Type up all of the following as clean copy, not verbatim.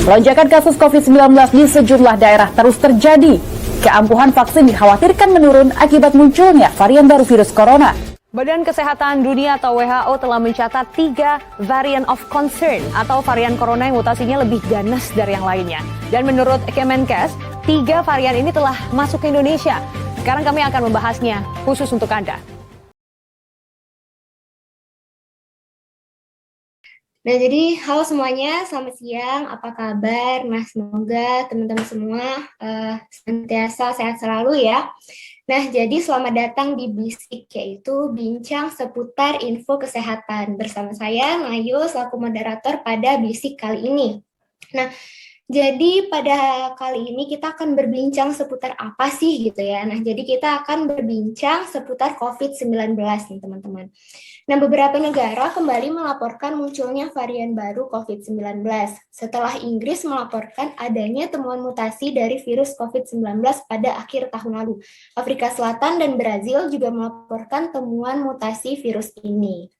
Lonjakan kasus COVID-19 di sejumlah daerah terus terjadi. Keampuhan vaksin dikhawatirkan menurun akibat munculnya varian baru virus corona. Badan Kesehatan Dunia atau WHO telah mencatat 3 variant of concern atau varian corona yang mutasinya lebih ganas dari yang lainnya. Dan menurut Kemenkes, 3 varian ini telah masuk ke Indonesia. Sekarang kami akan membahasnya khusus untuk Anda. Nah, jadi halo semuanya, selamat siang, apa kabar? Nah, semoga teman-teman semua senantiasa sehat selalu ya. Nah, jadi selamat datang di Bisik, yaitu bincang seputar info kesehatan. Bersama saya, Mayu, selaku moderator pada Bisik kali ini. Nah, jadi pada kali ini kita akan berbincang seputar apa sih gitu ya. Nah, jadi kita akan berbincang seputar COVID-19 nih teman-teman. Nah, beberapa negara kembali melaporkan munculnya varian baru COVID-19 setelah Inggris melaporkan adanya temuan mutasi dari virus COVID-19 pada akhir tahun lalu. Afrika Selatan dan Brazil juga melaporkan temuan mutasi virus ini.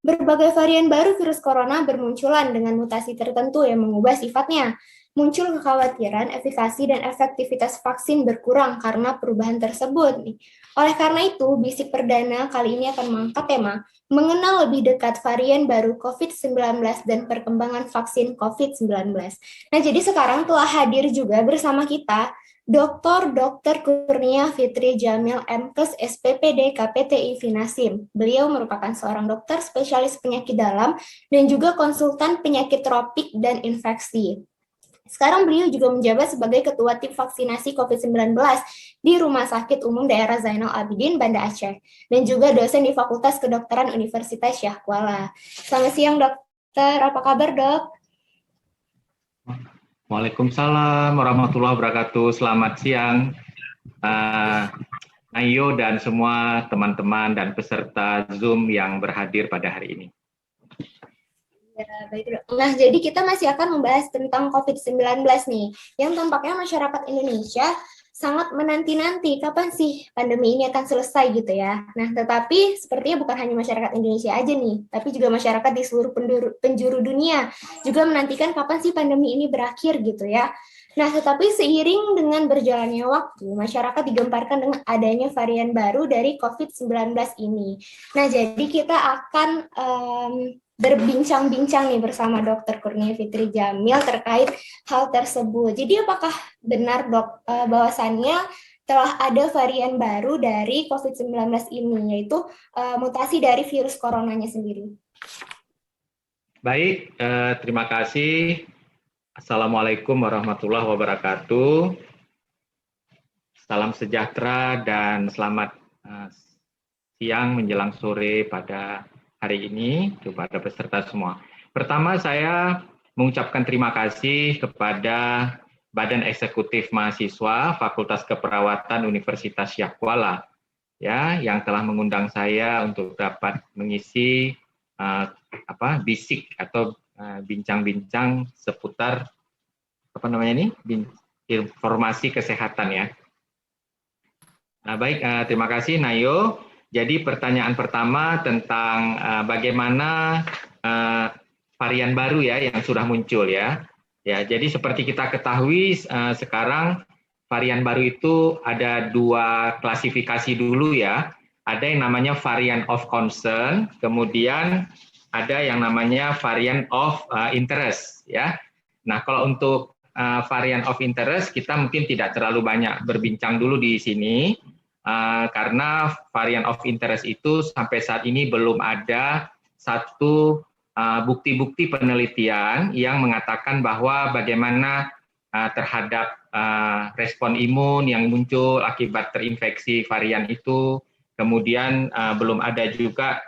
Berbagai varian baru virus corona bermunculan dengan mutasi tertentu yang mengubah sifatnya. Muncul kekhawatiran efikasi dan efektivitas vaksin berkurang karena perubahan tersebut. Oleh karena itu, Bisik Perdana kali ini akan mengangkat tema mengenal lebih dekat varian baru COVID-19 dan perkembangan vaksin COVID-19. Nah, jadi sekarang telah hadir juga bersama kita Dr. Kurnia Fitri Jamil, MKes SPPD KPTI Finasim. Beliau merupakan seorang dokter spesialis penyakit dalam dan juga konsultan penyakit tropik dan infeksi. Sekarang beliau juga menjabat sebagai Ketua Tim Vaksinasi COVID-19 di Rumah Sakit Umum Daerah Zainal Abidin, Banda Aceh, dan juga dosen di Fakultas Kedokteran Universitas Syah Kuala. Selamat siang, dokter. Apa kabar, dok? Waalaikumsalam warahmatullahi wabarakatuh. Selamat siang, Ayo dan semua teman-teman dan peserta Zoom yang berhadir pada hari ini. Ya, baik, dok. Nah, jadi kita masih akan membahas tentang COVID-19 nih, yang tampaknya masyarakat Indonesia sangat menanti-nanti kapan sih pandemi ini akan selesai gitu ya. Nah, tetapi sepertinya bukan hanya masyarakat Indonesia aja nih, tapi juga masyarakat di seluruh penjuru dunia juga menantikan kapan sih pandemi ini berakhir gitu ya. Nah, tetapi seiring dengan berjalannya waktu, masyarakat digemparkan dengan adanya varian baru dari COVID-19 ini. Nah, jadi kita akan berbincang-bincang nih bersama Dr. Kurnia Fitri Jamil terkait hal tersebut. Jadi apakah benar, dok, bahwasannya telah ada varian baru dari COVID-19 ini, yaitu mutasi dari virus coronanya sendiri? Baik, terima kasih. Assalamualaikum warahmatullahi wabarakatuh. Salam sejahtera dan selamat siang menjelang sore pada hari ini kepada peserta semua. Pertama, saya mengucapkan terima kasih kepada Badan Eksekutif Mahasiswa Fakultas Keperawatan Universitas Syah Kuala ya, yang telah mengundang saya untuk dapat mengisi bisik atau bincang-bincang seputar informasi kesehatan ya. Nah, baik, terima kasih Nayo. Jadi pertanyaan pertama tentang bagaimana varian baru ya yang sudah muncul ya. Ya, jadi seperti kita ketahui sekarang varian baru itu ada 2 klasifikasi dulu ya. Ada yang namanya variant of concern, kemudian ada yang namanya variant of interest ya. Nah, kalau untuk variant of interest kita mungkin tidak terlalu banyak berbincang dulu di sini. Karena varian of interest itu sampai saat ini belum ada satu bukti-bukti penelitian yang mengatakan bahwa bagaimana terhadap respon imun yang muncul akibat terinfeksi varian itu, kemudian belum ada juga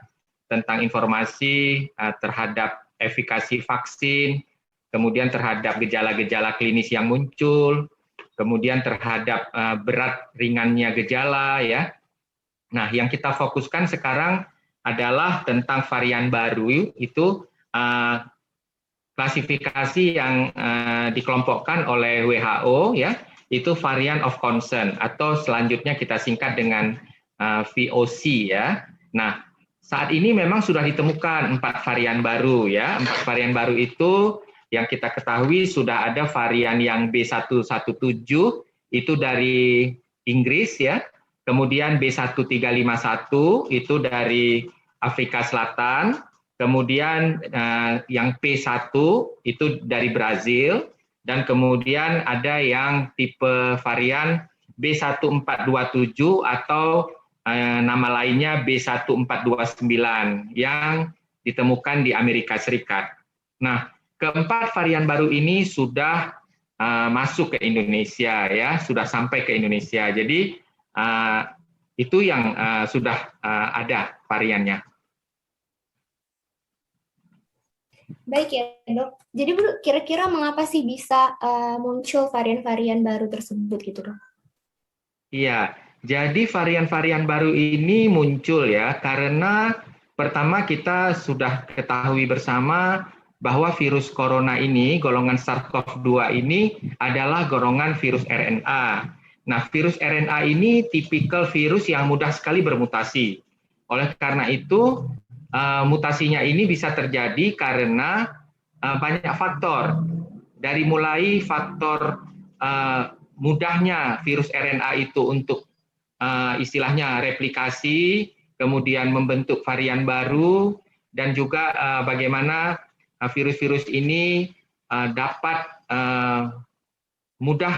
tentang informasi terhadap efikasi vaksin, kemudian terhadap gejala-gejala klinis yang muncul, kemudian terhadap berat ringannya gejala ya. Nah, yang kita fokuskan sekarang adalah tentang varian baru itu klasifikasi yang dikelompokkan oleh WHO ya, itu variant of concern atau selanjutnya kita singkat dengan VOC ya. Nah, saat ini memang sudah ditemukan 4 varian baru ya. 4 varian baru itu yang kita ketahui sudah ada varian yang B117 itu dari Inggris ya. Kemudian B1351 itu dari Afrika Selatan. Kemudian yang P1 itu dari Brazil. Dan kemudian ada yang tipe varian B1427 atau nama lainnya B1429 yang ditemukan di Amerika Serikat. Nah, keempat varian baru ini sudah masuk ke Indonesia ya, sudah sampai ke Indonesia. Jadi itu yang sudah ada variannya. Baik ya dok. Jadi kira-kira mengapa sih bisa muncul varian-varian baru tersebut gitu dok? Iya, jadi varian-varian baru ini muncul ya karena pertama kita sudah ketahui bersama bahwa virus corona ini, golongan SARS-CoV-2 ini adalah golongan virus RNA. Nah, virus RNA ini tipikal virus yang mudah sekali bermutasi. Oleh karena itu, mutasinya ini bisa terjadi karena banyak faktor. Dari mulai faktor mudahnya virus RNA itu untuk istilahnya replikasi, kemudian membentuk varian baru, dan juga bagaimana virus-virus ini dapat mudah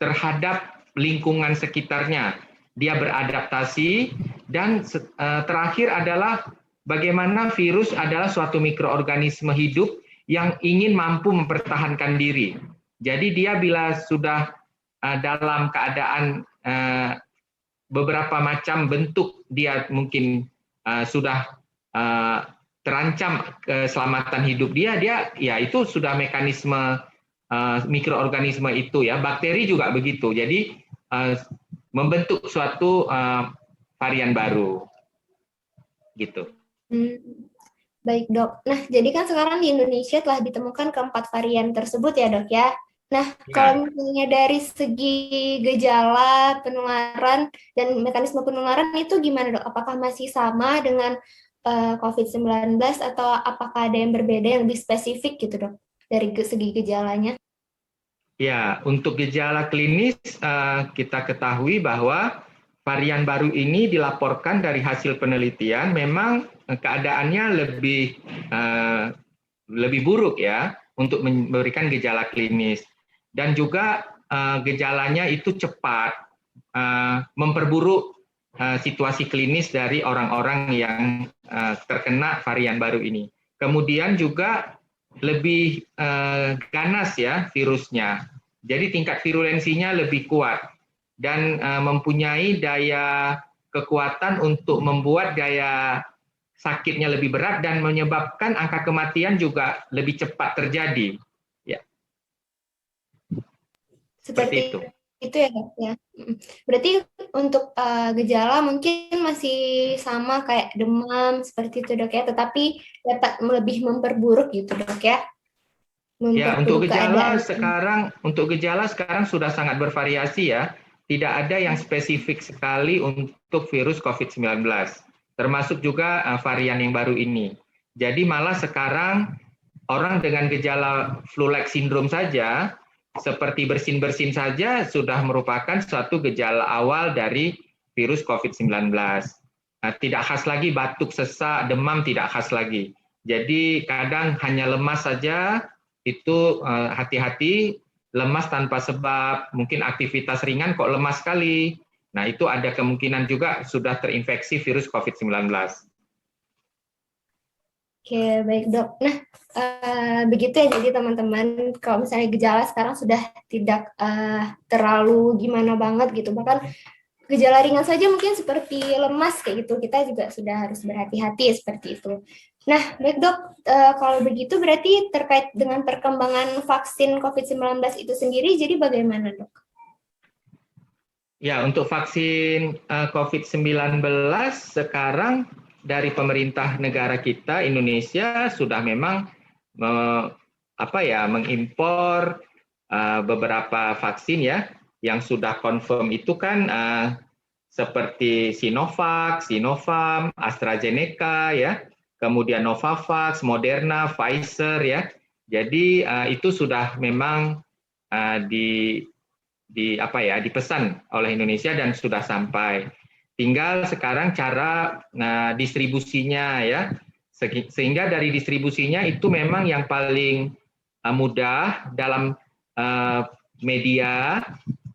terhadap lingkungan sekitarnya. Dia beradaptasi, dan terakhir adalah bagaimana virus adalah suatu mikroorganisme hidup yang ingin mampu mempertahankan diri. Jadi dia bila sudah dalam keadaan beberapa macam bentuk dia mungkin sudah terancam keselamatan hidup dia ya itu sudah mekanisme mikroorganisme itu ya, bakteri juga begitu. Jadi membentuk suatu varian baru gitu. Baik dok. Nah, jadi kan sekarang di Indonesia telah ditemukan keempat varian tersebut ya dok ya. Nah, kalau misalnya dari segi gejala, penularan, dan mekanisme penularan itu gimana dok? Apakah masih sama dengan COVID-19 atau apakah ada yang berbeda yang lebih spesifik gitu dok dari segi gejalanya? Ya, untuk gejala klinis kita ketahui bahwa varian baru ini dilaporkan dari hasil penelitian memang keadaannya lebih buruk ya untuk memberikan gejala klinis. Dan juga gejalanya itu cepat memperburuk situasi klinis dari orang-orang yang terkena varian baru ini. Kemudian juga lebih ganas ya virusnya. Jadi tingkat virulensinya lebih kuat dan mempunyai daya kekuatan untuk membuat daya sakitnya lebih berat dan menyebabkan angka kematian juga lebih cepat terjadi. Seperti itu ya dok ya. Berarti untuk gejala mungkin masih sama kayak demam seperti itu dok ya, tetapi dapat lebih memperburuk gitu dok ya. Ya, untuk gejala sekarang sudah sangat bervariasi ya. Tidak ada yang spesifik sekali untuk virus COVID-19. Termasuk juga varian yang baru ini. Jadi malah sekarang orang dengan gejala flu-like syndrome saja seperti bersin-bersin saja sudah merupakan suatu gejala awal dari virus COVID-19. Tidak khas lagi batuk, sesak, demam tidak khas lagi. Jadi kadang hanya lemas saja, itu hati-hati, lemas tanpa sebab, mungkin aktivitas ringan kok lemas sekali. Nah itu ada kemungkinan juga sudah terinfeksi virus COVID-19. Oke, baik dok. Nah, begitu ya jadi teman-teman, kalau misalnya gejala sekarang sudah tidak terlalu gimana banget gitu, bahkan gejala ringan saja mungkin seperti lemas kayak gitu, kita juga sudah harus berhati-hati seperti itu. Nah, baik dok, kalau begitu berarti terkait dengan perkembangan vaksin COVID-19 itu sendiri, jadi bagaimana dok? Ya, untuk vaksin COVID-19 sekarang dari pemerintah negara kita Indonesia sudah memang mengimpor beberapa vaksin ya yang sudah confirm itu kan seperti Sinovac, Sinopharm, AstraZeneca ya, kemudian Novavax, Moderna, Pfizer ya. Jadi itu sudah memang dipesan oleh Indonesia dan sudah sampai. Tinggal sekarang cara distribusinya ya, sehingga dari distribusinya itu memang yang paling mudah dalam media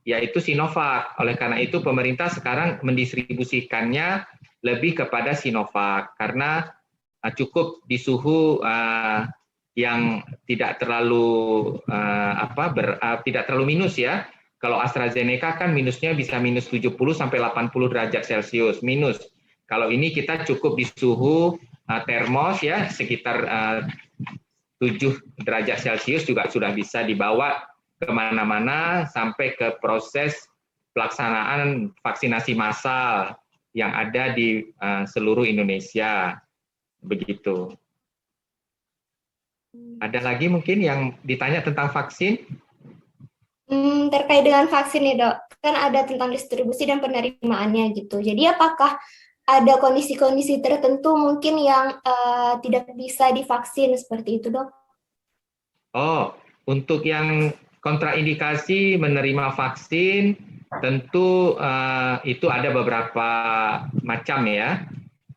yaitu Sinovac. Oleh karena itu pemerintah sekarang mendistribusikannya lebih kepada Sinovac karena cukup di suhu yang tidak terlalu tidak terlalu minus ya. Kalau AstraZeneca kan minusnya bisa minus 70 sampai 80 derajat Celcius minus. Kalau ini kita cukup di suhu termos ya sekitar 7 derajat Celcius juga sudah bisa dibawa kemana-mana sampai ke proses pelaksanaan vaksinasi massal yang ada di seluruh Indonesia. Begitu. Ada lagi mungkin yang ditanya tentang vaksin? Terkait dengan vaksin nih dok, kan ada tentang distribusi dan penerimaannya gitu. Jadi apakah ada kondisi-kondisi tertentu mungkin yang tidak bisa divaksin seperti itu dok? Oh, untuk yang kontraindikasi menerima vaksin, tentu itu ada beberapa macam ya.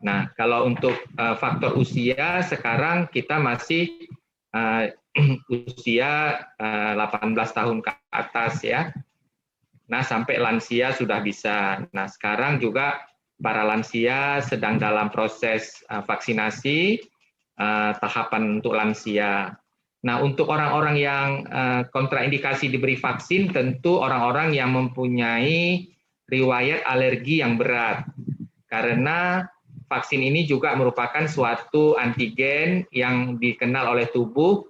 Nah, kalau untuk faktor usia, sekarang kita masih usia 18 tahun ke atas ya. Nah, sampai lansia sudah bisa. Nah, sekarang juga para lansia sedang dalam proses vaksinasi, tahapan untuk lansia. Nah, untuk orang-orang yang kontraindikasi diberi vaksin, tentu orang-orang yang mempunyai riwayat alergi yang berat. Karena vaksin ini juga merupakan suatu antigen yang dikenal oleh tubuh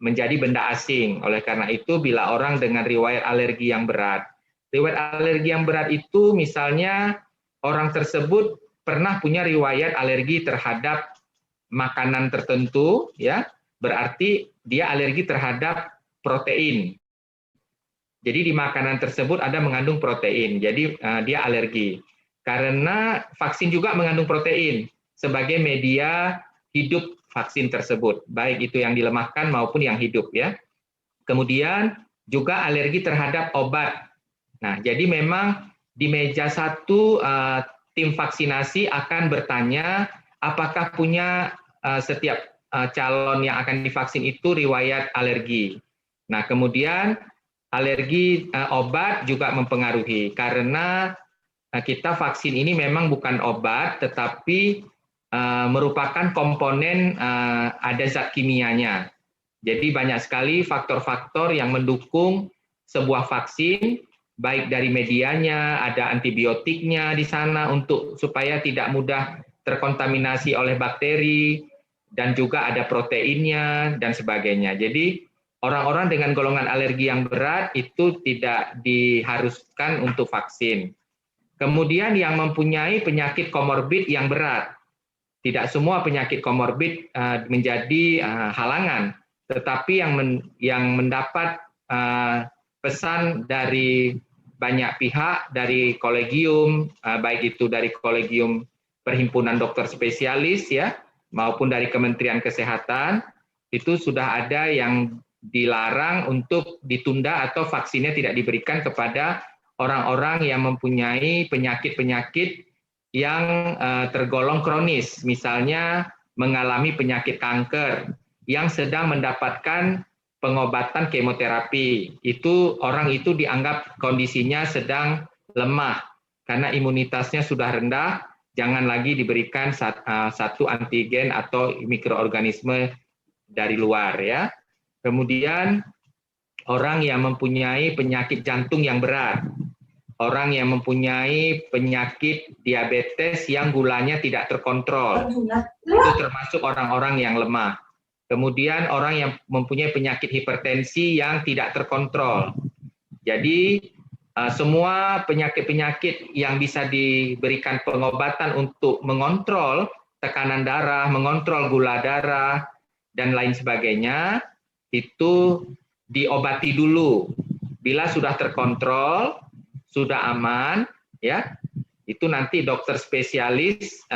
menjadi benda asing. Oleh karena itu, bila orang dengan riwayat alergi yang berat, riwayat alergi yang berat itu misalnya orang tersebut pernah punya riwayat alergi terhadap makanan tertentu, ya, berarti dia alergi terhadap protein. Jadi di makanan tersebut ada mengandung protein, jadi dia alergi. Karena vaksin juga mengandung protein sebagai media hidup vaksin tersebut, baik itu yang dilemahkan maupun yang hidup ya. Kemudian juga alergi terhadap obat. Nah, jadi memang di meja 1 tim vaksinasi akan bertanya apakah punya setiap calon yang akan divaksin itu riwayat alergi. Nah, kemudian alergi obat juga mempengaruhi karena kita vaksin ini memang bukan obat, tetapi merupakan komponen ada zat kimianya. Jadi banyak sekali faktor-faktor yang mendukung sebuah vaksin, baik dari medianya, ada antibiotiknya di sana untuk supaya tidak mudah terkontaminasi oleh bakteri, dan juga ada proteinnya dan sebagainya. Jadi orang-orang dengan golongan alergi yang berat itu tidak diharuskan untuk vaksin. Kemudian yang mempunyai penyakit komorbid yang berat. Tidak semua penyakit komorbid menjadi halangan, tetapi yang mendapat pesan dari banyak pihak, dari kolegium, baik itu dari kolegium Perhimpunan Dokter Spesialis ya, maupun dari Kementerian Kesehatan, itu sudah ada yang dilarang untuk ditunda atau vaksinnya tidak diberikan kepada orang-orang yang mempunyai penyakit-penyakit yang tergolong kronis, misalnya mengalami penyakit kanker, yang sedang mendapatkan pengobatan kemoterapi. Orang itu dianggap kondisinya sedang lemah, karena imunitasnya sudah rendah, jangan lagi diberikan satu antigen atau mikroorganisme dari luar ya. Kemudian orang yang mempunyai penyakit jantung yang berat, orang yang mempunyai penyakit diabetes yang gulanya tidak terkontrol, itu termasuk orang-orang yang lemah. Kemudian orang yang mempunyai penyakit hipertensi yang tidak terkontrol. Jadi semua penyakit-penyakit yang bisa diberikan pengobatan untuk mengontrol tekanan darah, mengontrol gula darah, dan lain sebagainya, itu diobati dulu. Bila sudah terkontrol, sudah aman, ya, itu nanti dokter spesialis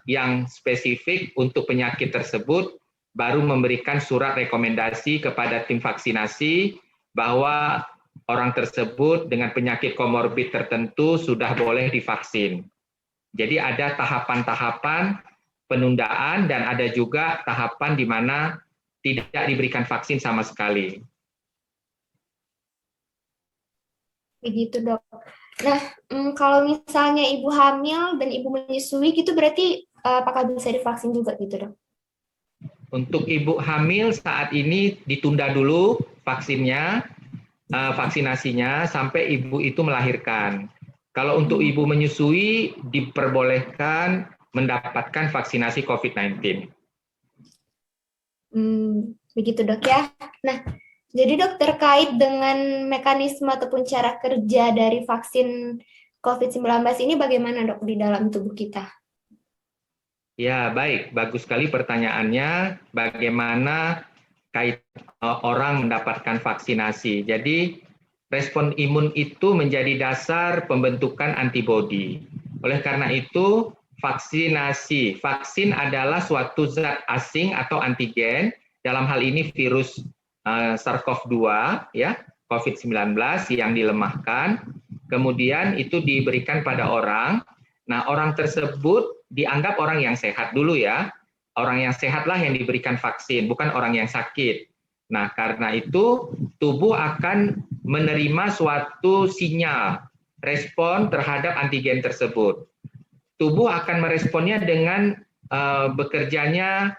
yang spesifik untuk penyakit tersebut baru memberikan surat rekomendasi kepada tim vaksinasi bahwa orang tersebut dengan penyakit komorbid tertentu sudah boleh divaksin. Jadi ada tahapan-tahapan penundaan dan ada juga tahapan di mana tidak diberikan vaksin sama sekali. Begitu, Dok. Nah, kalau misalnya ibu hamil dan ibu menyusui gitu berarti apakah bisa divaksin juga gitu, Dok? Untuk ibu hamil saat ini ditunda dulu vaksinasinya sampai ibu itu melahirkan. Kalau untuk ibu menyusui diperbolehkan mendapatkan vaksinasi COVID-19. Begitu, Dok ya. Nah, jadi Dok, terkait dengan mekanisme ataupun cara kerja dari vaksin COVID-19 ini bagaimana, Dok, di dalam tubuh kita? Ya, baik. Bagus sekali pertanyaannya. Bagaimana orang mendapatkan vaksinasi. Jadi, respon imun itu menjadi dasar pembentukan antibodi. Oleh karena itu, vaksin adalah suatu zat asing atau antigen, dalam hal ini virus SARS-CoV-2, ya, COVID-19 yang dilemahkan, kemudian itu diberikan pada orang. Nah, orang tersebut dianggap orang yang sehat dulu ya. Orang yang sehatlah yang diberikan vaksin, bukan orang yang sakit. Nah, karena itu tubuh akan menerima suatu sinyal respon terhadap antigen tersebut. Tubuh akan meresponnya dengan bekerjanya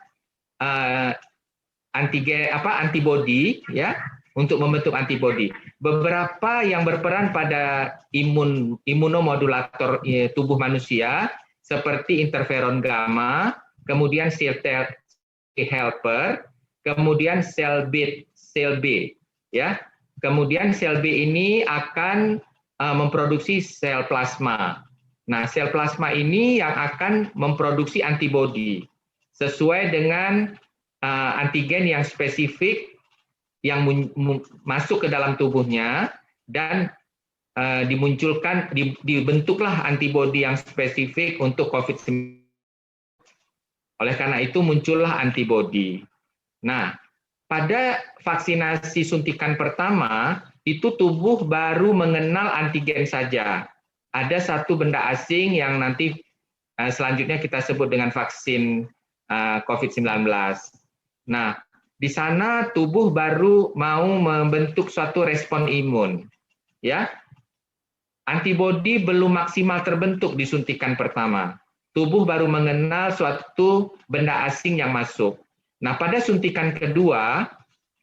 antibodi ya, untuk membentuk antibodi. Beberapa yang berperan pada imunomodulator tubuh manusia seperti interferon gamma, kemudian sel helper, kemudian sel B, ya. Kemudian sel B ini akan memproduksi sel plasma. Nah, sel plasma ini yang akan memproduksi antibodi sesuai dengan antigen yang spesifik yang masuk ke dalam tubuhnya dan dibentuklah antibodi yang spesifik untuk COVID-19. Oleh karena itu muncullah antibodi. Nah, pada vaksinasi suntikan pertama, itu tubuh baru mengenal antigen saja. Ada satu benda asing yang nanti selanjutnya kita sebut dengan vaksin COVID-19. Nah, di sana tubuh baru mau membentuk suatu respon imun. Ya. Antibodi belum maksimal terbentuk di suntikan pertama. Tubuh baru mengenal suatu benda asing yang masuk. Nah, pada suntikan kedua,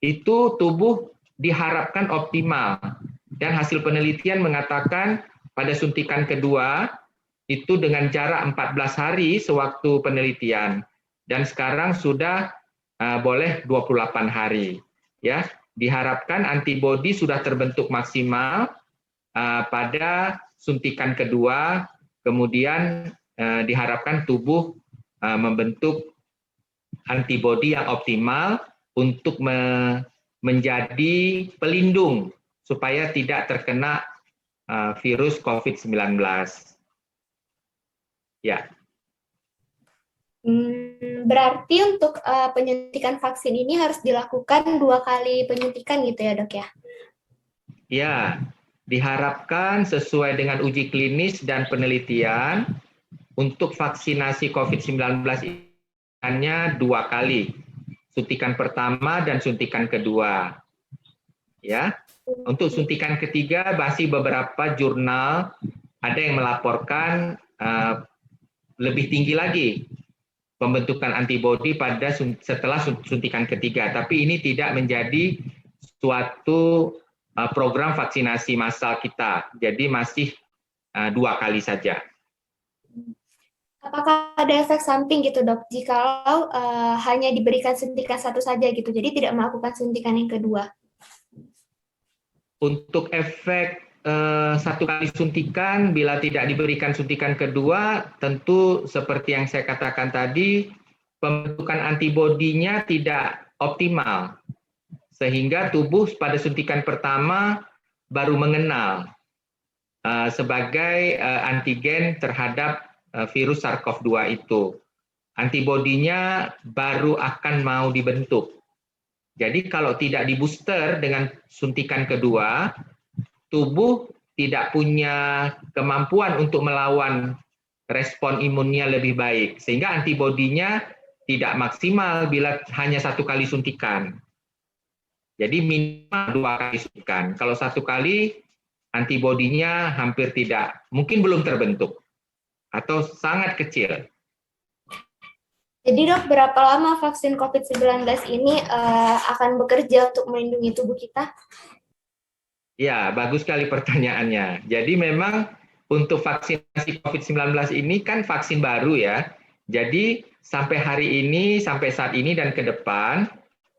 itu tubuh diharapkan optimal. Dan hasil penelitian mengatakan pada suntikan kedua, itu dengan jarak 14 hari sewaktu penelitian. Dan sekarang sudah boleh 28 hari. Ya, diharapkan antibodi sudah terbentuk maksimal pada suntikan kedua, kemudian diharapkan tubuh membentuk antibodi yang optimal untuk menjadi pelindung supaya tidak terkena virus COVID-19. Ya. Berarti untuk penyuntikan vaksin ini harus dilakukan 2 kali penyuntikan gitu ya, Dok ya? Ya, diharapkan sesuai dengan uji klinis dan penelitian untuk vaksinasi COVID-19 hanya 2 kali, suntikan pertama dan suntikan kedua. Ya, untuk suntikan ketiga masih beberapa jurnal ada yang melaporkan lebih tinggi lagi pembentukan antibodi setelah suntikan ketiga, tapi ini tidak menjadi suatu program vaksinasi massal kita, jadi masih 2 kali saja. Apakah ada efek samping gitu, Dok, jikalau hanya diberikan suntikan 1 saja gitu, jadi tidak melakukan suntikan yang kedua? Untuk efek 1 kali suntikan, bila tidak diberikan suntikan kedua, tentu seperti yang saya katakan tadi, pembentukan antibodinya tidak optimal. Sehingga tubuh pada suntikan pertama baru mengenal sebagai antigen terhadap virus SARS-CoV-2 itu. antibodinya baru akan mau dibentuk. Jadi kalau tidak di booster dengan suntikan kedua, tubuh tidak punya kemampuan untuk melawan respon imunnya lebih baik, sehingga antibodinya tidak maksimal bila hanya 1 kali suntikan. Jadi minimal 2 kali suntikan. Kalau 1 kali, antibodinya hampir tidak, mungkin belum terbentuk, atau sangat kecil. Jadi dok, berapa lama vaksin COVID-19 ini akan bekerja untuk melindungi tubuh kita? Ya, bagus sekali pertanyaannya. Jadi memang untuk vaksinasi COVID-19 ini kan vaksin baru ya. Jadi sampai hari ini, sampai saat ini dan ke depan,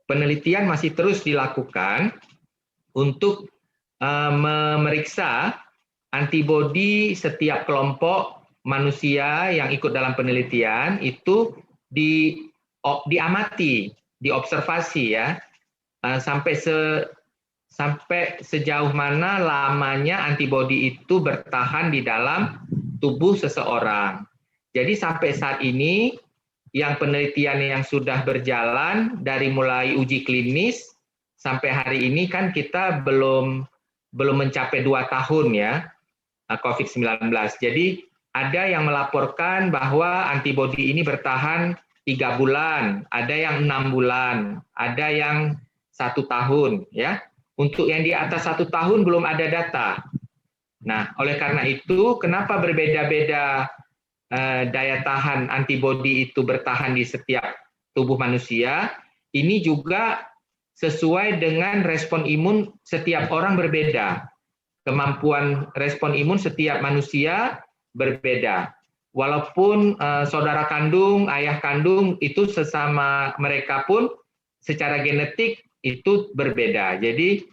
penelitian masih terus dilakukan untuk memeriksa antibodi setiap kelompok manusia yang ikut dalam penelitian itu diamati, diobservasi ya, sampai sejauh mana lamanya antibodi itu bertahan di dalam tubuh seseorang. Jadi sampai saat ini yang penelitian yang sudah berjalan dari mulai uji klinis sampai hari ini kan kita belum mencapai 2 tahun ya COVID-19. Jadi ada yang melaporkan bahwa antibodi ini bertahan 3 bulan, ada yang 6 bulan, ada yang 1 tahun ya. Untuk yang di atas 1 tahun belum ada data. Nah, oleh karena itu, kenapa berbeda-beda daya tahan antibodi itu bertahan di setiap tubuh manusia? Ini juga sesuai dengan respon imun setiap orang berbeda. Kemampuan respon imun setiap manusia berbeda. Walaupun saudara kandung, ayah kandung itu sesama mereka pun secara genetik itu berbeda. Jadi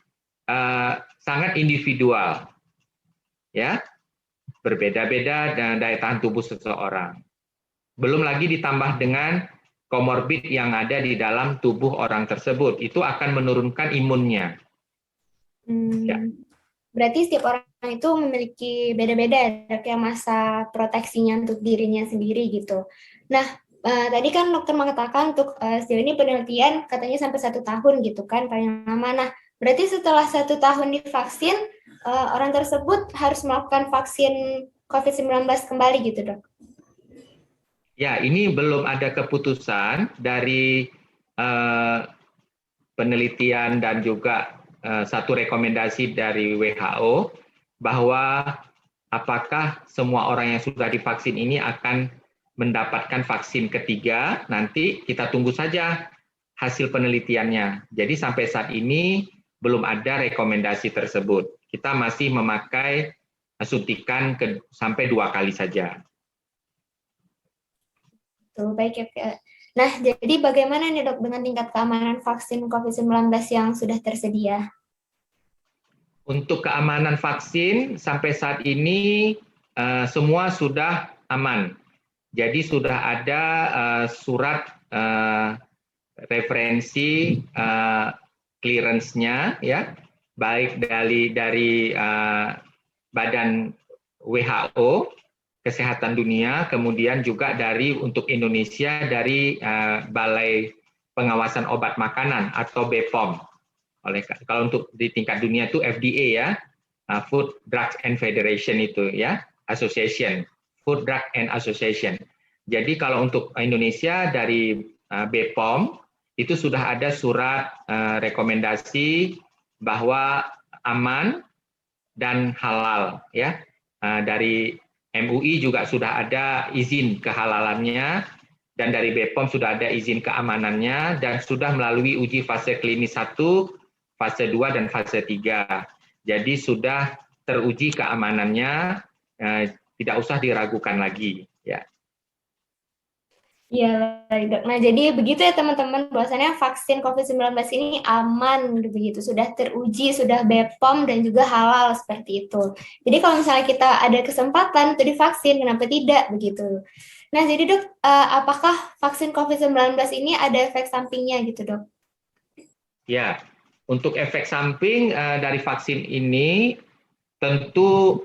sangat individual. Ya. Berbeda-beda daya tahan tubuh seseorang. Belum lagi ditambah dengan komorbid yang ada di dalam tubuh orang tersebut. Itu akan menurunkan imunnya. Ya. Berarti setiap orang itu memiliki beda-beda ya masa proteksinya untuk dirinya sendiri gitu. Nah, tadi kan dokter mengatakan untuk sejauh ini penelitian katanya sampai 1 tahun gitu kan paling lama. Nah, berarti setelah 1 tahun divaksin, orang tersebut harus melakukan vaksin COVID-19 kembali gitu dok? Ya, ini belum ada keputusan dari penelitian dan juga satu rekomendasi dari WHO bahwa apakah semua orang yang sudah divaksin ini akan mendapatkan vaksin ketiga, nanti kita tunggu saja hasil penelitiannya. Jadi sampai saat ini belum ada rekomendasi tersebut. Kita masih memakai suntikan sampai 2 kali saja. Tuh, baik ya. Nah, jadi bagaimana nih dok dengan tingkat keamanan vaksin COVID-19 yang sudah tersedia? Untuk keamanan vaksin sampai saat ini semua sudah aman. Jadi sudah ada surat referensi clearance-nya ya, baik dari Badan WHO Kesehatan Dunia, kemudian juga dari untuk Indonesia dari Balai Pengawasan Obat Makanan atau BPOM. Kalau untuk di tingkat dunia itu FDA ya, Food Drugs and Federation itu ya, Association, Food Drug and Association. Jadi kalau untuk Indonesia dari BPOM itu sudah ada surat rekomendasi bahwa aman dan halal ya. Dari MUI juga sudah ada izin kehalalannya, dan dari BPOM sudah ada izin keamanannya, dan sudah melalui uji fase klinis 1, fase 2, dan fase 3. Jadi sudah teruji keamanannya, tidak usah diragukan lagi. Ya. Iya, dok. Nah, jadi begitu ya teman-teman, bahwasannya vaksin COVID-19 ini aman, begitu, sudah teruji, sudah BPOM, dan juga halal seperti itu. Jadi kalau misalnya kita ada kesempatan untuk divaksin, kenapa tidak, begitu. Nah, jadi dok, apakah vaksin COVID-19 ini ada efek sampingnya gitu dok? Ya, untuk efek samping dari vaksin ini tentu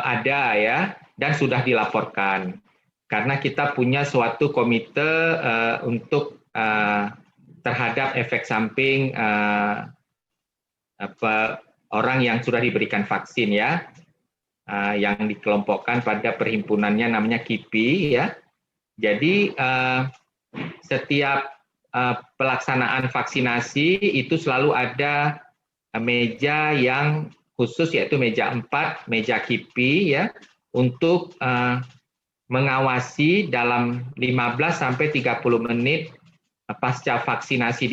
ada ya, dan sudah dilaporkan. karena kita punya suatu komite untuk terhadap efek samping orang yang sudah diberikan vaksin ya, yang dikelompokkan pada perhimpunannya namanya KIPI ya. Jadi setiap pelaksanaan vaksinasi itu selalu ada meja yang khusus, yaitu meja 4, meja KIPI ya, untuk mengawasi dalam 15 sampai 30 menit pasca vaksinasi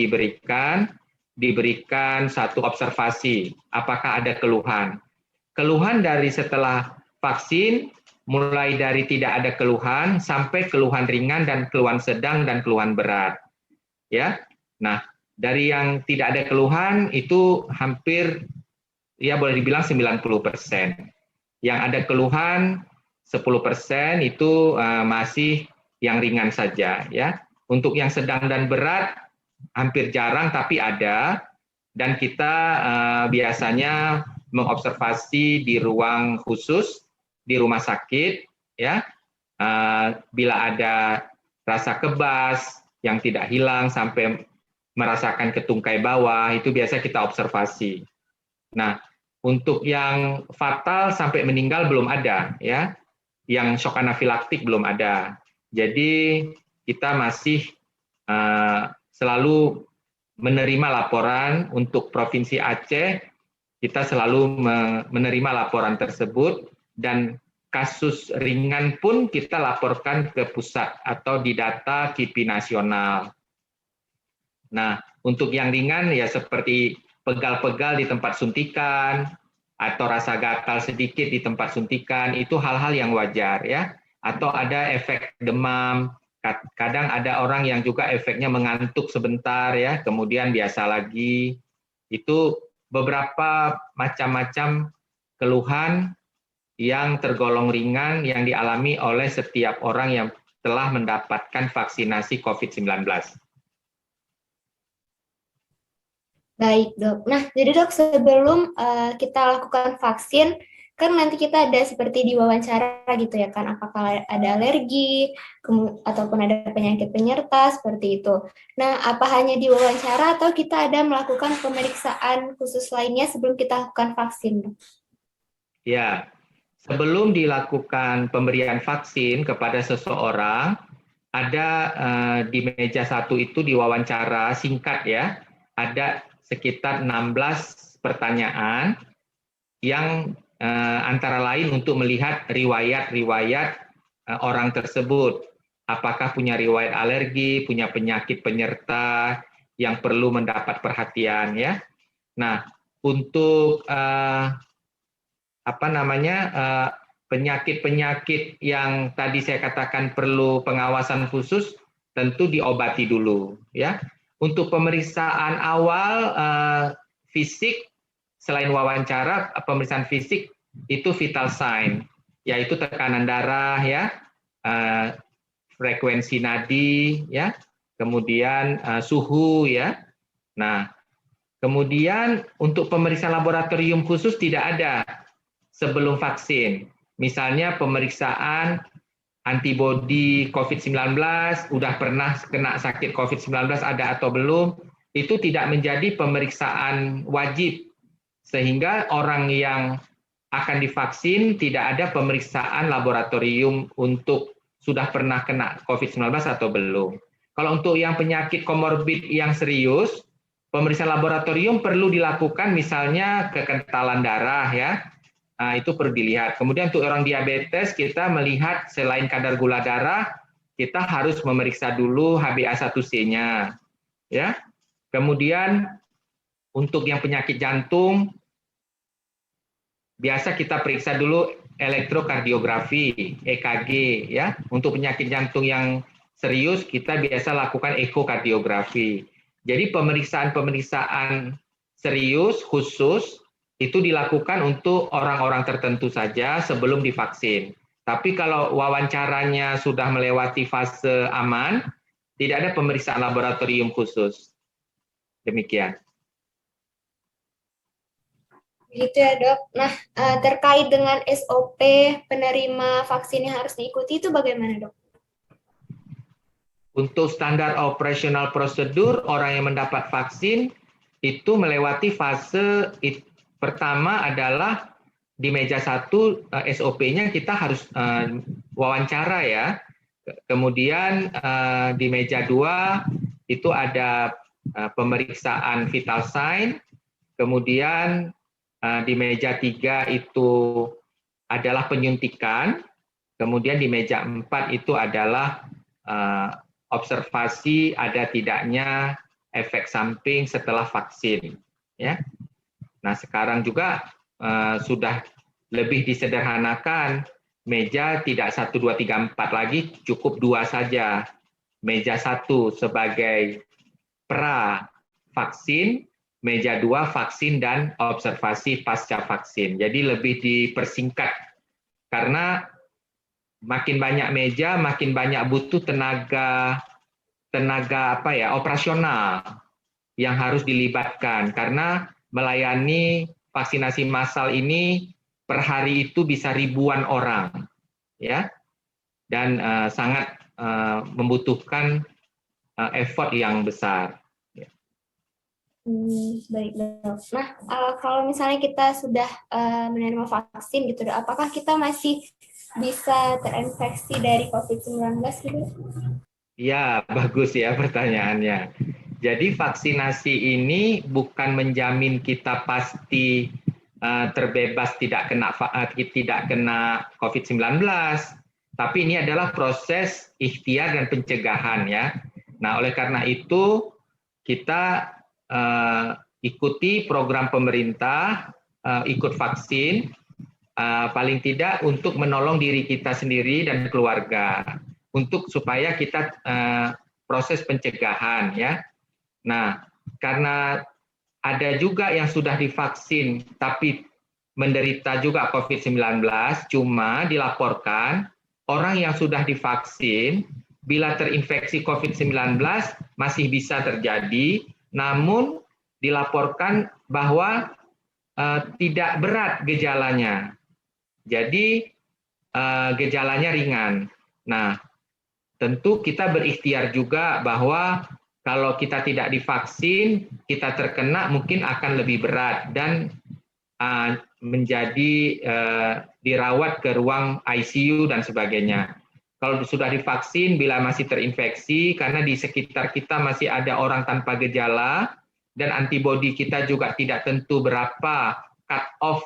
diberikan satu observasi apakah ada keluhan. Keluhan dari setelah vaksin mulai dari tidak ada keluhan sampai keluhan ringan dan keluhan sedang dan keluhan berat. Ya. Nah, dari yang tidak ada keluhan itu hampir ya boleh dibilang 90%. Yang ada keluhan 10% itu masih yang ringan saja ya. Untuk yang sedang dan berat hampir jarang tapi ada, dan kita biasanya mengobservasi di ruang khusus di rumah sakit ya. Bila ada rasa kebas yang tidak hilang sampai merasakan ketungkai bawah, itu biasa kita observasi. Nah, untuk yang fatal sampai meninggal belum ada ya. Yang shock anafilaktik belum ada. Jadi kita masih selalu menerima laporan. Untuk Provinsi Aceh, kita selalu menerima laporan tersebut, dan kasus ringan pun kita laporkan ke pusat atau di data KIPI nasional. Nah, untuk yang ringan ya seperti pegal-pegal di tempat suntikan, atau rasa gatal sedikit di tempat suntikan, itu hal-hal yang wajar ya. Atau ada efek demam, kadang ada orang yang juga efeknya mengantuk sebentar ya, kemudian biasa lagi. Itu beberapa macam-macam keluhan yang tergolong ringan yang dialami oleh setiap orang yang telah mendapatkan vaksinasi COVID-19. Baik, Dok. Nah, jadi Dok, sebelum kita lakukan vaksin, kan nanti kita ada seperti diwawancara gitu ya kan, apakah ada alergi, ataupun ada penyakit penyerta, seperti itu. Nah, apa hanya diwawancara atau kita ada melakukan pemeriksaan khusus lainnya sebelum kita lakukan vaksin, Dok? Ya, sebelum dilakukan pemberian vaksin kepada seseorang, ada di meja 1 itu diwawancara singkat ya, ada sekitar 16 pertanyaan yang antara lain untuk melihat riwayat-riwayat orang tersebut. Apakah punya riwayat alergi, punya penyakit penyerta yang perlu mendapat perhatian ya. Nah, untuk penyakit-penyakit yang tadi saya katakan perlu pengawasan khusus, tentu diobati dulu ya. Untuk pemeriksaan awal fisik, selain wawancara, pemeriksaan fisik itu vital sign, yaitu tekanan darah ya, frekuensi nadi ya, kemudian suhu ya. Nah, kemudian untuk pemeriksaan laboratorium khusus tidak ada sebelum vaksin. Misalnya pemeriksaan antibodi COVID-19, udah pernah kena sakit COVID-19 ada atau belum, itu tidak menjadi pemeriksaan wajib. Sehingga orang yang akan divaksin tidak ada pemeriksaan laboratorium untuk sudah pernah kena COVID-19 atau belum. Kalau untuk yang penyakit komorbid yang serius, pemeriksaan laboratorium perlu dilakukan, misalnya kekentalan darah ya. Nah, itu perlu dilihat. Kemudian untuk orang diabetes, kita melihat selain kadar gula darah, kita harus memeriksa dulu HbA1c-nya. Ya. Kemudian untuk yang penyakit jantung, biasa kita periksa dulu elektrokardiografi, EKG ya. Untuk penyakit jantung yang serius, kita biasa lakukan ekokardiografi. Jadi pemeriksaan-pemeriksaan serius khusus itu dilakukan untuk orang-orang tertentu saja sebelum divaksin. Tapi kalau wawancaranya sudah melewati fase aman, tidak ada pemeriksaan laboratorium khusus. Demikian. Gitu ya, Dok. Nah, terkait dengan SOP penerima vaksin yang harus diikuti itu bagaimana, Dok? Untuk standar operasional prosedur, orang yang mendapat vaksin itu melewati fase pertama adalah di meja 1 SOP-nya kita harus wawancara ya. Kemudian di meja 2 itu ada pemeriksaan vital sign. Kemudian di meja 3 itu adalah penyuntikan. Kemudian di meja 4 itu adalah observasi ada tidaknya efek samping setelah vaksin. Ya. Nah sekarang juga sudah lebih disederhanakan, meja tidak 1, 2, 3, 4 lagi, cukup 2 saja. Meja 1 sebagai pra vaksin, meja 2 vaksin dan observasi pasca vaksin. Jadi lebih dipersingkat karena makin banyak meja, makin banyak butuh tenaga operasional yang harus dilibatkan karena melayani vaksinasi massal ini per hari itu bisa ribuan orang, ya, dan sangat membutuhkan effort yang besar. Baik, Dok. Nah, kalau misalnya kita sudah menerima vaksin gitu, Dok, apakah kita masih bisa terinfeksi dari COVID-19 gitu? Ya, bagus ya pertanyaannya. Jadi vaksinasi ini bukan menjamin kita pasti terbebas tidak kena COVID-19, tapi ini adalah proses ikhtiar dan pencegahan ya. Nah, oleh karena itu kita ikuti program pemerintah, ikut vaksin, paling tidak untuk menolong diri kita sendiri dan keluarga, untuk supaya kita proses pencegahan ya. Nah, karena ada juga yang sudah divaksin tapi menderita juga COVID-19, cuma dilaporkan orang yang sudah divaksin bila terinfeksi COVID-19 masih bisa terjadi, namun dilaporkan bahwa tidak berat gejalanya. Jadi gejalanya ringan. Nah, tentu kita berikhtiar juga bahwa kalau kita tidak divaksin, kita terkena mungkin akan lebih berat dan menjadi dirawat ke ruang ICU dan sebagainya. Kalau sudah divaksin, bila masih terinfeksi, karena di sekitar kita masih ada orang tanpa gejala, dan antibodi kita juga tidak tentu berapa cut off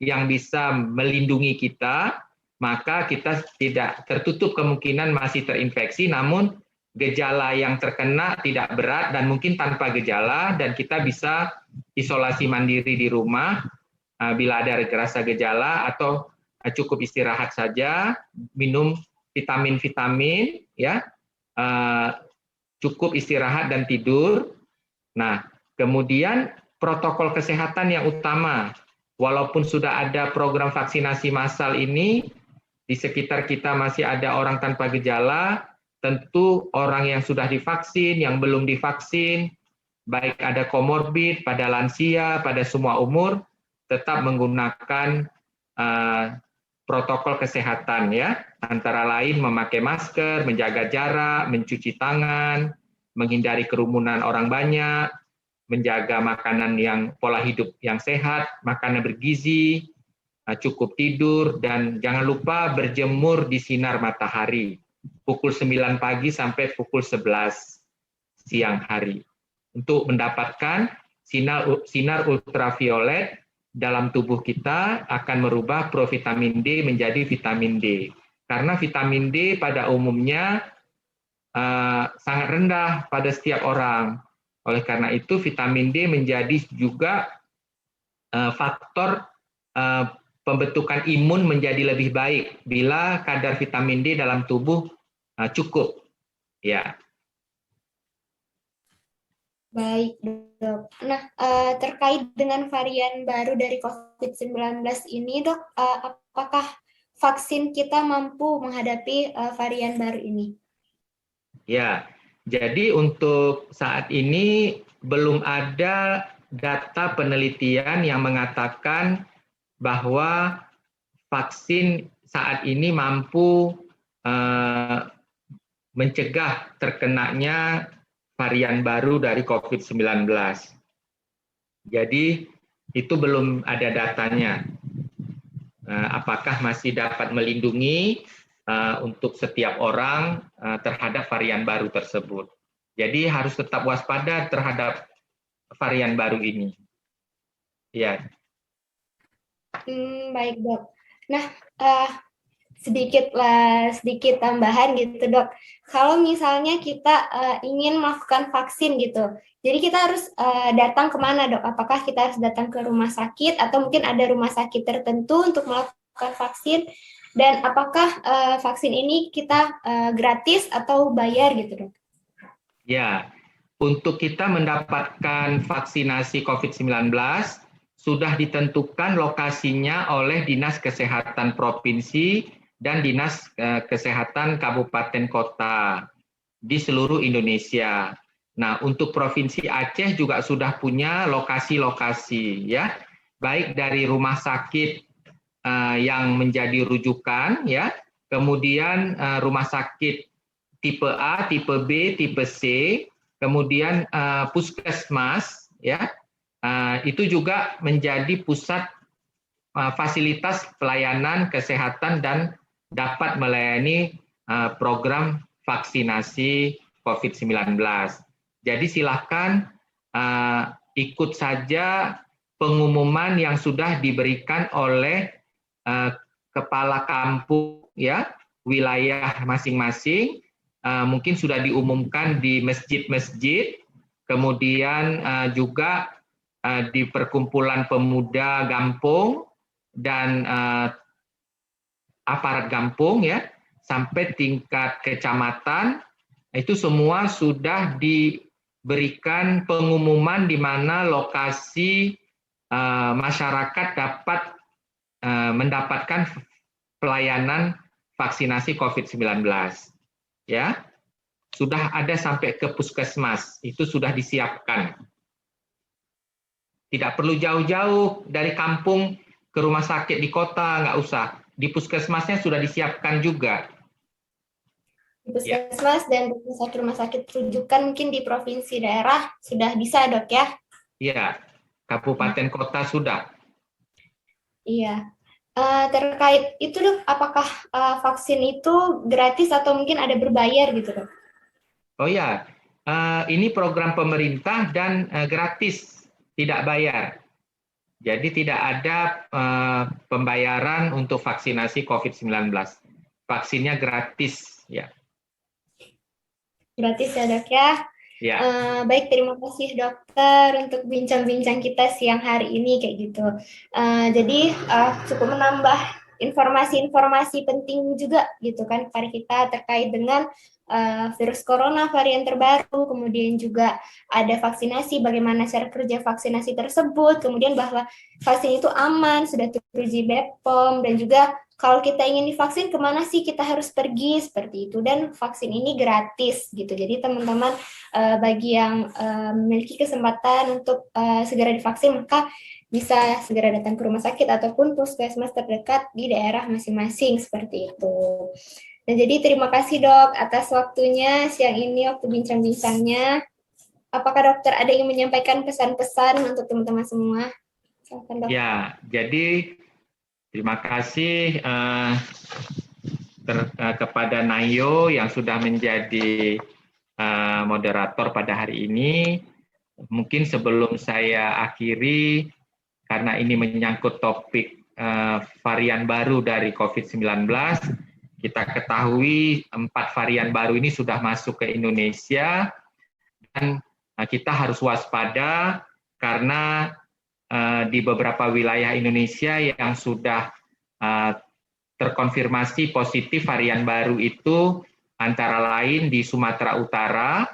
yang bisa melindungi kita, maka kita tidak tertutup kemungkinan masih terinfeksi, namun gejala yang terkena tidak berat dan mungkin tanpa gejala, dan kita bisa isolasi mandiri di rumah bila ada rasa gejala, atau cukup istirahat saja, minum vitamin-vitamin, ya, cukup istirahat dan tidur. Nah, kemudian protokol kesehatan yang utama, walaupun sudah ada program vaksinasi massal ini, di sekitar kita masih ada orang tanpa gejala. Tentu orang yang sudah divaksin, yang belum divaksin, baik ada komorbid, pada lansia, pada semua umur, tetap menggunakan protokol kesehatan ya, antara lain memakai masker, menjaga jarak, mencuci tangan, menghindari kerumunan orang banyak, menjaga makanan yang pola hidup yang sehat, makanan bergizi, cukup tidur, dan jangan lupa berjemur di sinar matahari. Pukul 9 pagi sampai pukul 11 siang hari untuk mendapatkan sinar ultraviolet dalam tubuh kita akan merubah provitamin D menjadi vitamin D. Karena vitamin D pada umumnya sangat rendah pada setiap orang. Oleh karena itu vitamin D menjadi juga faktor pembentukan imun menjadi lebih baik bila kadar vitamin D dalam tubuh cukup. Ya. Baik, Dok. Nah, terkait dengan varian baru dari COVID-19 ini, Dok, apakah vaksin kita mampu menghadapi varian baru ini? Ya, jadi untuk saat ini belum ada data penelitian yang mengatakan bahwa vaksin saat ini mampu mencegah terkenanya varian baru dari COVID-19. Jadi itu belum ada datanya. Apakah masih dapat melindungi untuk setiap orang terhadap varian baru tersebut. Jadi harus tetap waspada terhadap varian baru ini. Ya. Baik dok. Nah, sedikit tambahan gitu dok. Kalau misalnya kita ingin melakukan vaksin gitu, jadi kita harus datang kemana dok? Apakah kita harus datang ke rumah sakit atau mungkin ada rumah sakit tertentu untuk melakukan vaksin? Dan apakah vaksin ini kita gratis atau bayar gitu dok? Ya, untuk kita mendapatkan vaksinasi COVID-19 sudah ditentukan lokasinya oleh Dinas Kesehatan Provinsi dan Dinas Kesehatan Kabupaten Kota di seluruh Indonesia. Nah, untuk Provinsi Aceh juga sudah punya lokasi-lokasi ya, baik dari rumah sakit yang menjadi rujukan ya, kemudian rumah sakit tipe A, tipe B, tipe C, kemudian puskesmas ya. Itu juga menjadi pusat fasilitas pelayanan kesehatan dan dapat melayani program vaksinasi COVID-19. Jadi silakan ikut saja pengumuman yang sudah diberikan oleh kepala kampung ya, wilayah masing-masing. Mungkin sudah diumumkan di masjid-masjid, kemudian juga di perkumpulan pemuda Gampung dan aparat Gampung ya, sampai tingkat kecamatan, itu semua sudah diberikan pengumuman di mana lokasi masyarakat dapat mendapatkan pelayanan vaksinasi COVID-19. Ya, sudah ada sampai ke puskesmas, itu sudah disiapkan. Tidak perlu jauh-jauh dari kampung ke rumah sakit di kota, nggak usah. Di puskesmasnya sudah disiapkan juga. Di puskesmas dan rumah sakit rujukan mungkin di provinsi daerah sudah bisa dok ya? Iya, kabupaten kota sudah. Iya. Terkait itu dok, apakah vaksin itu gratis atau mungkin ada berbayar gitu dok? Oh ya, ini program pemerintah dan gratis, tidak bayar. Jadi tidak ada pembayaran untuk vaksinasi COVID-19. Vaksinnya gratis ya. Gratis ya dok ya? Ya. Baik, terima kasih dokter untuk bincang-bincang kita siang hari ini kayak gitu. Jadi cukup menambah informasi-informasi penting juga gitu kan kepada kita terkait dengan virus corona varian terbaru, kemudian juga ada vaksinasi, bagaimana cara kerja vaksinasi tersebut, kemudian bahwa vaksin itu aman, sudah teruji BPOM, dan juga kalau kita ingin divaksin kemana sih kita harus pergi seperti itu, dan vaksin ini gratis gitu. Jadi teman-teman bagi yang memiliki kesempatan untuk segera divaksin maka bisa segera datang ke rumah sakit ataupun puskesmas terdekat di daerah masing-masing seperti itu. Dan jadi terima kasih dok atas waktunya siang ini, waktu bincang-bincangnya. Apakah dokter ada yang menyampaikan pesan-pesan untuk teman-teman semua? Silakan dok. Ya, jadi terima kasih kepada Nayo yang sudah menjadi moderator pada hari ini. Mungkin sebelum saya akhiri, karena ini menyangkut topik varian baru dari COVID-19, kita ketahui 4 varian baru ini sudah masuk ke Indonesia, dan kita harus waspada karena di beberapa wilayah Indonesia yang sudah terkonfirmasi positif varian baru itu antara lain di Sumatera Utara,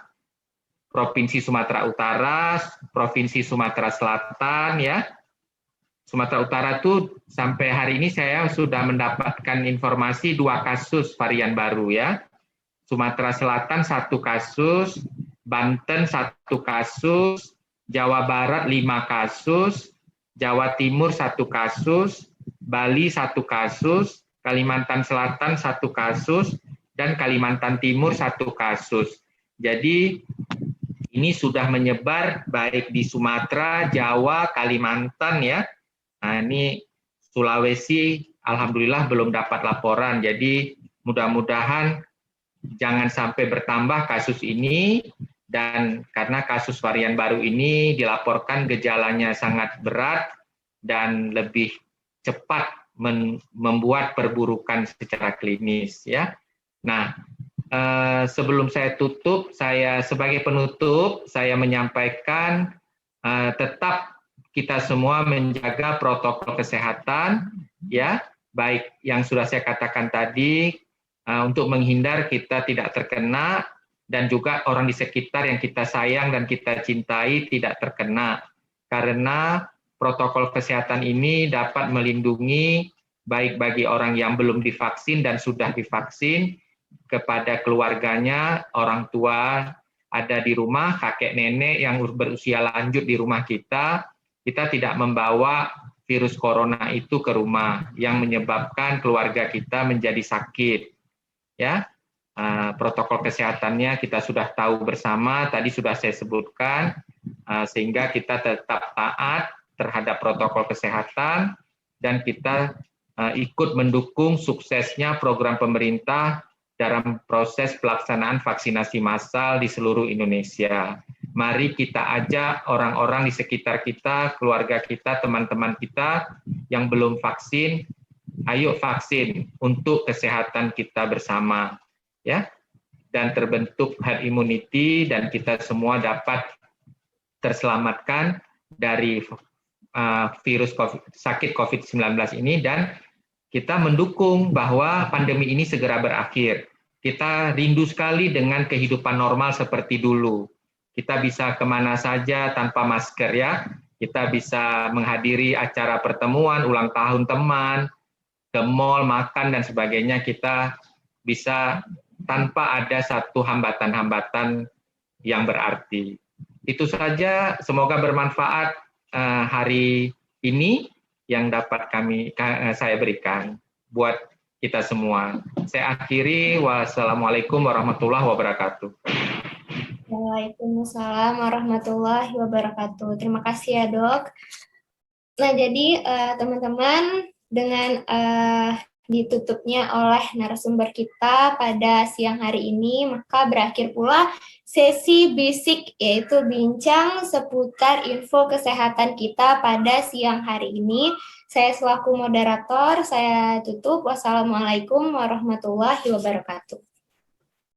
Provinsi Sumatera Utara, Provinsi Sumatera Selatan ya. Sumatera Utara itu sampai hari ini saya sudah mendapatkan informasi 2 kasus varian baru ya. Sumatera Selatan 1 kasus, Banten 1 kasus, Jawa Barat 5 kasus, Jawa Timur 1 kasus, Bali 1 kasus, Kalimantan Selatan 1 kasus, dan Kalimantan Timur 1 kasus. Jadi ini sudah menyebar baik di Sumatera, Jawa, Kalimantan ya. Nah, ini Sulawesi alhamdulillah belum dapat laporan. Jadi mudah-mudahan jangan sampai bertambah kasus ini, dan karena kasus varian baru ini dilaporkan gejalanya sangat berat dan lebih cepat membuat perburukan secara klinis ya. Nah, sebelum saya tutup, saya sebagai penutup saya menyampaikan tetap kita semua menjaga protokol kesehatan ya, baik yang sudah saya katakan tadi untuk menghindar kita tidak terkena, dan juga orang di sekitar yang kita sayang dan kita cintai tidak terkena, karena protokol kesehatan ini dapat melindungi baik bagi orang yang belum divaksin dan sudah divaksin, kepada keluarganya, orang tua ada di rumah, kakek nenek yang berusia lanjut di rumah kita tidak membawa virus corona itu ke rumah yang menyebabkan keluarga kita menjadi sakit. Ya, protokol kesehatannya kita sudah tahu bersama, tadi sudah saya sebutkan, sehingga kita tetap taat terhadap protokol kesehatan dan kita ikut mendukung suksesnya program pemerintah dalam proses pelaksanaan vaksinasi massal di seluruh Indonesia. Mari kita ajak orang-orang di sekitar kita, keluarga kita, teman-teman kita yang belum vaksin, ayo vaksin untuk kesehatan kita bersama, ya. Dan terbentuk herd immunity dan kita semua dapat terselamatkan dari virus sakit COVID-19 ini, dan kita mendukung bahwa pandemi ini segera berakhir. Kita rindu sekali dengan kehidupan normal seperti dulu. Kita bisa kemana saja tanpa masker ya. Kita bisa menghadiri acara pertemuan, ulang tahun teman, ke mall, makan, dan sebagainya. Kita bisa tanpa ada satu hambatan-hambatan yang berarti. Itu saja, semoga bermanfaat hari ini yang dapat saya berikan buat kita semua. Saya akhiri, wassalamualaikum warahmatullahi wabarakatuh. Waalaikumsalam warahmatullahi wabarakatuh. Terima kasih ya dok. Nah jadi teman-teman, dengan ditutupnya oleh narasumber kita pada siang hari ini, maka berakhir pula sesi bisik, yaitu bincang seputar info kesehatan kita pada siang hari ini. Saya selaku moderator, saya tutup. Wassalamualaikum warahmatullahi wabarakatuh.